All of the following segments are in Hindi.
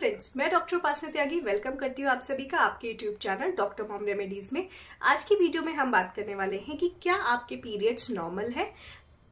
फ्रेंड्स, मैं डॉक्टर उपासना त्यागी वेलकम करती हूँ आप सभी का आपके YouTube channel doctor mom remedies में। आज की वीडियो में हम बात करने वाले हैं कि क्या आपके पीरियड्स नॉर्मल है,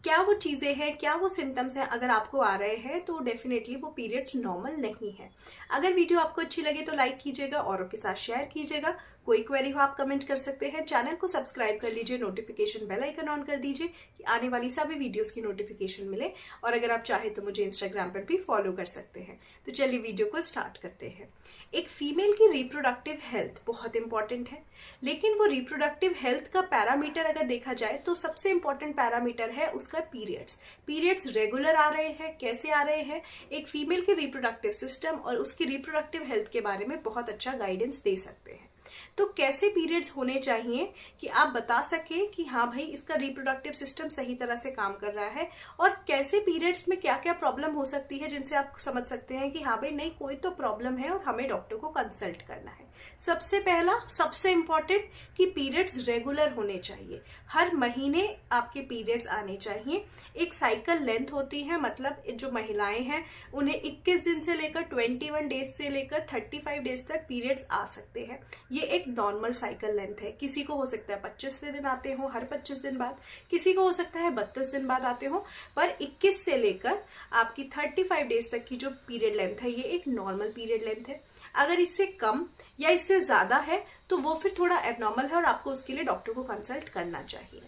क्या वो चीज़ें हैं, क्या वो सिम्टम्स हैं। अगर आपको आ रहे हैं तो डेफिनेटली वो पीरियड्स नॉर्मल नहीं है। अगर वीडियो आपको अच्छी लगे तो लाइक कीजिएगा, औरों के साथ शेयर कीजिएगा। कोई क्वेरी हो आप कमेंट कर सकते हैं। चैनल को सब्सक्राइब कर लीजिए, नोटिफिकेशन बेल आइकन ऑन कर दीजिए कि आने वाली सभी वीडियोस की नोटिफिकेशन मिले। और अगर आप चाहें तो मुझे इंस्टाग्राम पर भी फॉलो कर सकते हैं। तो चलिए वीडियो को स्टार्ट करते हैं। एक फीमेल की रिप्रोडक्टिव हेल्थ बहुत इंपॉर्टेंट है, लेकिन वो रिप्रोडक्टिव हेल्थ का पैरामीटर अगर देखा जाए तो सबसे इंपॉर्टेंट पैरामीटर है उसका पीरियड्स रेगुलर आ रहे हैं, कैसे आ रहे हैं। एक फीमेल के रिप्रोडक्टिव सिस्टम और उसकी रिप्रोडक्टिव हेल्थ के बारे में बहुत अच्छा गाइडेंस दे सकते हैं। तो कैसे पीरियड्स होने चाहिए कि आप बता सकें कि हाँ भाई इसका रिप्रोडक्टिव सिस्टम सही तरह से काम कर रहा है, और कैसे पीरियड्स में क्या क्या प्रॉब्लम हो सकती है जिनसे आप समझ सकते हैं कि हाँ भाई नहीं कोई तो प्रॉब्लम है और हमें डॉक्टर को कंसल्ट करना है। सबसे पहला सबसे इंपॉर्टेंट कि पीरियड्स रेगुलर होने चाहिए। हर महीने आपके पीरियड्स आने चाहिए। एक साइकिल लेंथ होती है, मतलब जो महिलाएं हैं उन्हें 21 दिन से लेकर 21 डेज से लेकर 35 डेज तक पीरियड्स आ सकते हैं। ये एक नॉर्मल साइकिल लेंथ है। किसी को हो सकता है 25वें दिन आते हो हर 25 दिन बाद, किसी को हो सकता है 32 दिन बाद आते हो, पर 21 से लेकर आपकी 35 डेज तक की जो पीरियड लेंथ है ये एक नॉर्मल पीरियड लेंथ है। अगर इससे कम या इससे ज्यादा है तो वो फिर थोड़ा एबनॉर्मल है और आपको उसके लिए डॉक्टर को कंसल्ट करना चाहिए।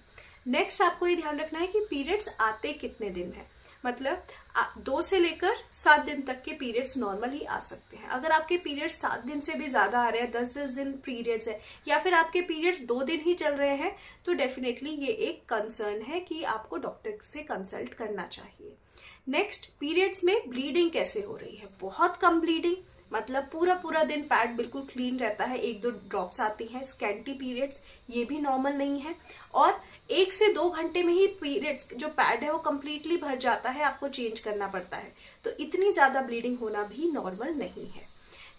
नेक्स्ट आपको ये ध्यान रखना है कि पीरियड्स आते कितने दिन है, मतलब 2 से लेकर 7 दिन तक के पीरियड्स नॉर्मल ही आ सकते हैं। अगर आपके पीरियड्स 7 दिन से भी ज्यादा आ रहे हैं, 10-10 दिन पीरियड्स है, या फिर आपके पीरियड्स 2 दिन ही चल रहे हैं, तो डेफिनेटली ये एक कंसर्न है कि आपको डॉक्टर से कंसल्ट करना चाहिए। नेक्स्ट, पीरियड्स में ब्लीडिंग कैसे हो रही है। बहुत कम ब्लीडिंग, मतलब पूरा दिन पैड बिल्कुल क्लीन रहता है, 1-2 ड्रॉप्स आती हैं। स्कैंटी पीरियड्स, ये भी नॉर्मल नहीं है। और 1 से 2 घंटे में ही पीरियड्स जो पैड है वो कंप्लीटली भर जाता है, आपको चेंज करना पड़ता है। तो इतनी ज्यादा ब्लीडिंग होना भी नॉर्मल नहीं है।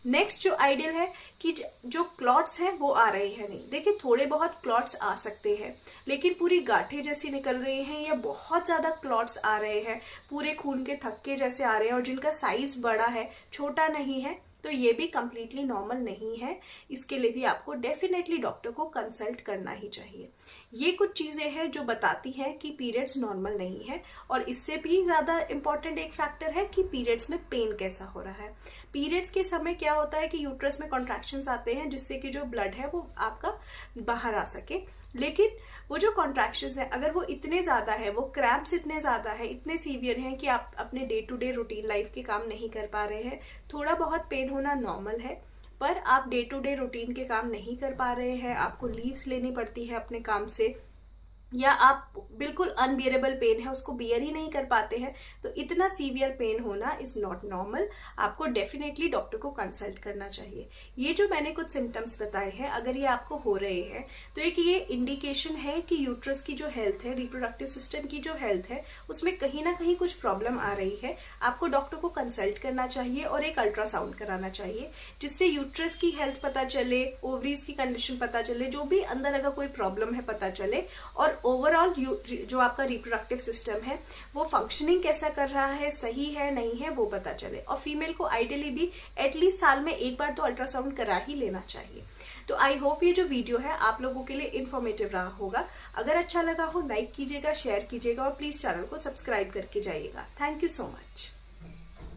नेक्स्ट जो आइडियल है कि जो क्लॉट्स हैं वो आ रहे हैं नहीं। देखिए थोड़े बहुत क्लॉट्स आ सकते हैं, लेकिन पूरी गांठें जैसी निकल रही हैं या बहुत ज्यादा क्लॉट्स आ रहे हैं, पूरे खून के थक्के जैसे आ रहे हैं और जिनका साइज बड़ा है, छोटा नहीं है, तो ये भी कंप्लीटली नॉर्मल नहीं है। इसके लिए भी आपको डेफिनेटली डॉक्टर को कंसल्ट करना ही चाहिए। ये कुछ चीजें हैं जो बताती हैं कि पीरियड्स नॉर्मल नहीं है। और इससे भी ज्यादा इंपॉर्टेंट एक फैक्टर है कि पीरियड्स में पेन कैसा हो रहा है। पीरियड्स के समय क्या होता है कि यूट्रस में कॉन्ट्रैक्शंस आते हैं जिससे कि जो ब्लड है वो आपका बाहर आ सके, लेकिन वो जो कॉन्ट्रैक्शंस है अगर वो इतने ज्यादा है, वो क्रैम्प्स इतने ज्यादा है, इतने सीवियर हैं कि आप अपने day to day routine life के काम नहीं कर पा रहे हैं। थोड़ा बहुत पेन होना नॉर्मल है, पर आप डे टू डे रूटीन के काम नहीं कर पा रहे हैं, आपको लीव्स लेनी पड़ती है अपने काम से, या आप बिल्कुल अनबियरेबल पेन है उसको बियर ही नहीं कर पाते हैं, तो इतना सीवियर पेन होना इज नॉट नॉर्मल। आपको डेफिनेटली डॉक्टर को कंसल्ट करना चाहिए। ये जो मैंने कुछ सिम्टम्स बताए हैं, अगर ये आपको हो रहे हैं तो एक ये इंडिकेशन है कि यूट्रस की जो हेल्थ है, रिप्रोडक्टिव सिस्टम की जो हेल्थ है, उसमें कहीं ना कहीं कुछ प्रॉब्लम आ रही है। आपको डॉक्टर को कंसल्ट करना चाहिए और एक अल्ट्रासाउंड कराना चाहिए, जिससे यूट्रस की हेल्थ पता चले, ओवरीज की कंडीशन पता चले, जो भी अंदर अगर कोई प्रॉब्लम है पता चले, और ओवरऑल जो आपका रिप्रोडक्टिव सिस्टम है वो फंक्शनिंग कैसा कर रहा है, सही है नहीं है, वो पता चले। और फीमेल को आइडियली भी एटलीस्ट साल में एक बार तो अल्ट्रासाउंड करा ही लेना चाहिए। तो आई होप ये जो वीडियो है आप लोगों के लिए इन्फॉर्मेटिव रहा होगा। अगर अच्छा लगा हो लाइक कीजिएगा, शेयर कीजिएगा और प्लीज चैनल को सब्सक्राइब करके जाइएगा। Thank you so much.